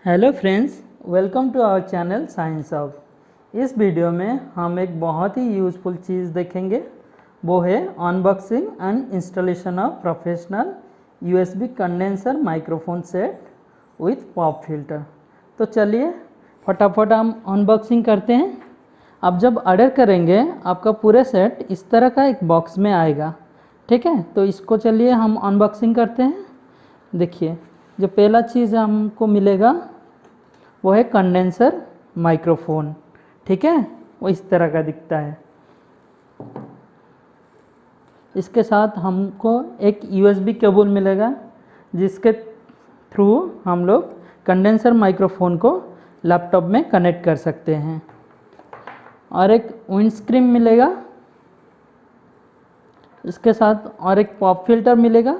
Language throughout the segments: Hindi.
Hello friends, welcome to our channel science of. इस वीडियो में हम एक बहुत ही यूज़फुल चीज़ देखेंगे, वो है unboxing and installation of professional USB condenser microphone set with pop filter. तो चलिए फटाफट हम अनबॉक्सिंग करते हैं। आप जब ऑर्डर करेंगे आपका पूरा सेट इस तरह का एक बॉक्स में आएगा, ठीक है। तो इसको चलिए हम अनबॉक्सिंग करते हैं। देखिए, जो पहला चीज़ हमको मिलेगा वो है कंडेंसर माइक्रोफोन, ठीक है। वो इस तरह का दिखता है। इसके साथ हमको एक यूएसबी केबल मिलेगा जिसके थ्रू हम लोग कंडेंसर माइक्रोफोन को लैपटॉप में कनेक्ट कर सकते हैं। और एक विंडस्क्रीन मिलेगा, इसके साथ और एक पॉप फिल्टर मिलेगा,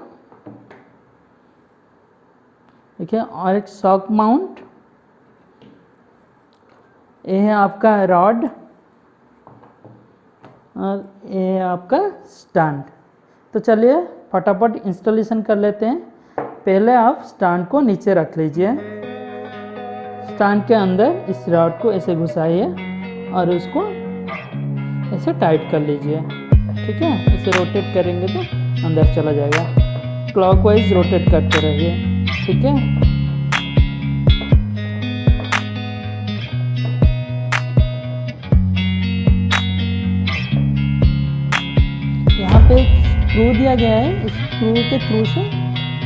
देखिए, और एक शॉक माउंट। ये है आपका रॉड और ये है आपका स्टैंड। तो चलिए फटाफट इंस्टॉलेशन कर लेते हैं। पहले आप स्टैंड को नीचे रख लीजिए। स्टैंड के अंदर इस रॉड को ऐसे घुसाइए और उसको ऐसे टाइट कर लीजिए, ठीक है। इसे रोटेट करेंगे तो अंदर चला जाएगा। क्लॉकवाइज रोटेट करते रहिए, ठीक है। यहाँ पे एक स्क्रू दिया गया है, इस स्क्रू के थ्रू से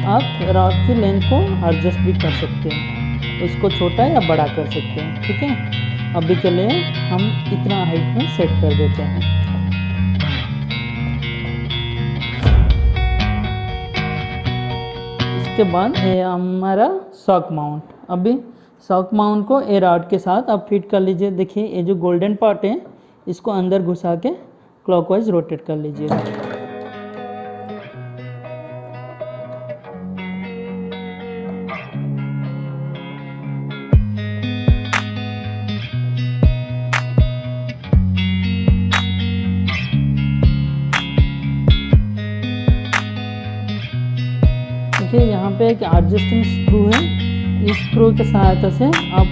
आप रॉड की लेंथ को एडजस्ट भी कर सकते हैं, इसको छोटा या बड़ा कर सकते हैं, ठीक है। अभी के लिए हम इतना हाइट में सेट कर देते हैं। इसके बाद ये हमारा शॉक माउंट। अभी शॉक माउंट को ए रॉड के साथ आप फिट कर लीजिए। देखिए, ये जो गोल्डन पार्ट है इसको अंदर घुसा के क्लॉकवाइज रोटेट कर लीजिए। देखिए, यहाँ पे एक एडजस्टिंग स्क्रू है, इस स्क्रू के सहायता से आप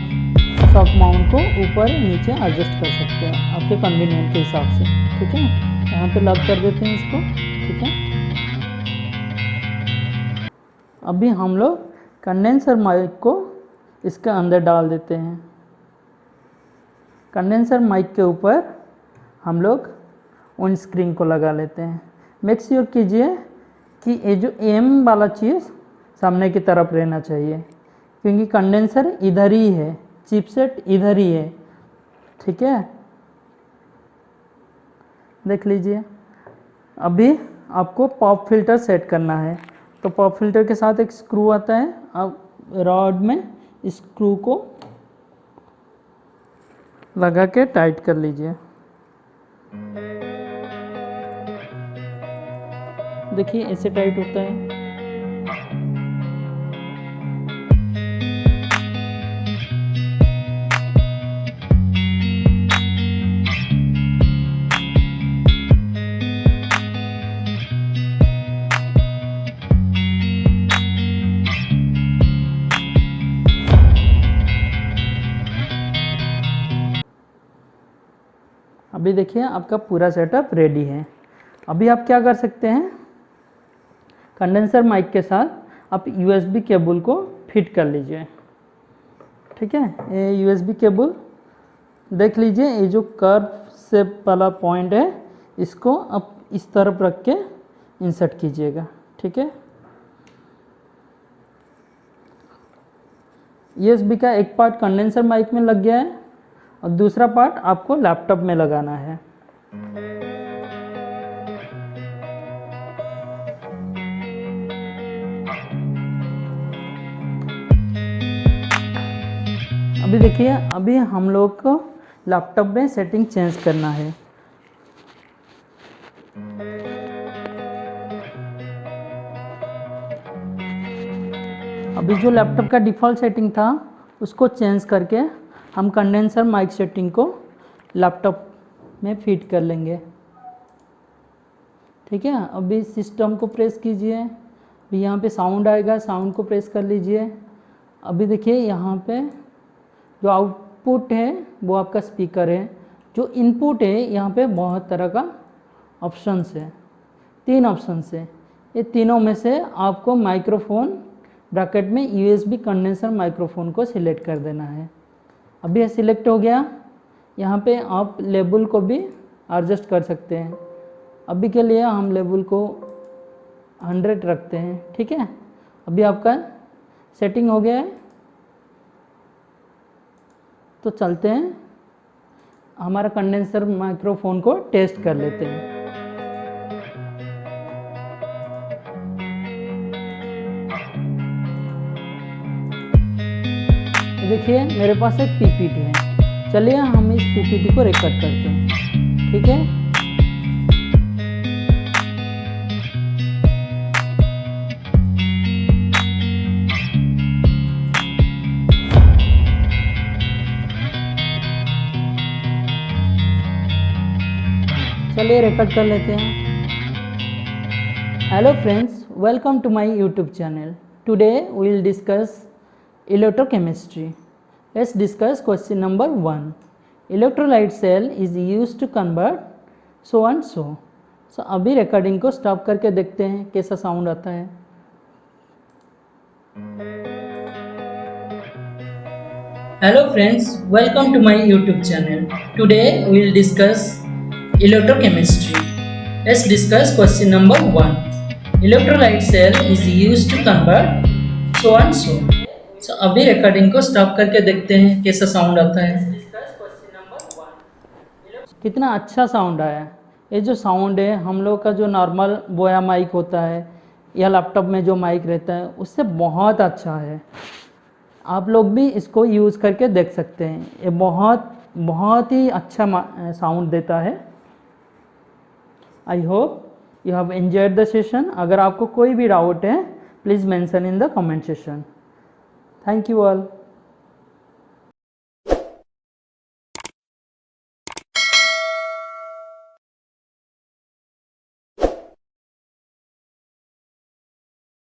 शॉक माउंट को ऊपर नीचे एडजस्ट कर सकते हैं आपके कन्वीनियंट के हिसाब से, ठीक है। यहाँ पे लॉक कर देते हैं इसको, ठीक है। अभी हम लोग कंडेंसर माइक को इसके अंदर डाल देते हैं। कंडेंसर माइक के ऊपर हम लोग विंड स्क्रीन को लगा लेते हैं। मेक श्योर कीजिए कि ये जो एम वाला चीज़ सामने की तरफ रहना चाहिए, क्योंकि कंडेंसर इधर ही है, चिपसेट इधर ही है, ठीक है। देख लीजिए। अभी आपको पॉप फिल्टर सेट करना है, तो पॉप फिल्टर के साथ एक स्क्रू आता है। आप रॉड में इस स्क्रू को लगा के टाइट कर लीजिए। देखिए, ऐसे टाइट होता है। अभी देखिए, आपका पूरा सेटअप रेडी है। अभी आप क्या कर सकते हैं, कंडेंसर माइक के साथ आप यूएसबी केबल को फिट कर लीजिए, ठीक है। ये यूएसबी केबल देख लीजिए, ये जो कर्व शेप वाला पॉइंट है इसको आप इस तरफ रख के इंसर्ट कीजिएगा, ठीक है। यूएसबी का एक पार्ट कंडेंसर माइक में लग गया है और दूसरा पार्ट आपको लैपटॉप में लगाना है। अभी देखिए, अभी हम लोग को लैपटॉप में सेटिंग चेंज करना है। अभी जो लैपटॉप का डिफ़ॉल्ट सेटिंग था उसको चेंज करके हम कंडेंसर माइक सेटिंग को लैपटॉप में फिट कर लेंगे, ठीक है। अभी सिस्टम को प्रेस कीजिए, अभी यहाँ पे साउंड आएगा, साउंड को प्रेस कर लीजिए अभी देखिए यहाँ पे जो आउटपुट है वो आपका स्पीकर है, जो इनपुट है यहाँ पे बहुत तरह का ऑप्शंस है, 3 ऑप्शंस है। ये तीनों में से आपको माइक्रोफोन ब्रैकेट में USB कंडेंसर माइक्रोफोन को सिलेक्ट कर देना है। अभी ये सिलेक्ट हो गया। यहाँ पे आप लेवल को भी एडजस्ट कर सकते हैं। अभी के लिए हम लेवल को 100 रखते हैं, ठीक है। अभी आपका सेटिंग हो गया है, तो चलते हैं हमारा कंडेंसर माइक्रोफोन को टेस्ट कर लेते हैं। देखिए मेरे पास एक PPT है, चलिए हम इस PPT को रिकॉर्ड करते हैं, ठीक है। चलिए रिकॉर्ड कर लेते हैं। Hello friends, welcome to my YouTube channel. Today we will discuss electrochemistry. Let's discuss question number 1. Electrolyte cell is used to convert so and so. So अभी रिकॉर्डिंग को स्टॉप करके देखते हैं कैसा साउंड आता है। Hello friends, welcome to my YouTube channel. Today we will discuss electrochemistry. Let's discuss question number 1. Electrolyte cell is used to convert so and so. So, अभी रिकॉर्डिंग को स्टॉप करके देखते हैं कैसा साउंड आता है। कितना अच्छा साउंड आया। ये जो साउंड है हम लोग का जो नॉर्मल बोया माइक होता है या लैपटॉप में जो माइक रहता है उससे बहुत अच्छा है। आप लोग भी इसको यूज़ करके देख सकते हैं। ये बहुत ही अच्छा साउंड देता है। I hope you have enjoyed the session. अगर आपको कोई भी डाउट है please mention in the comment session. Thank you all.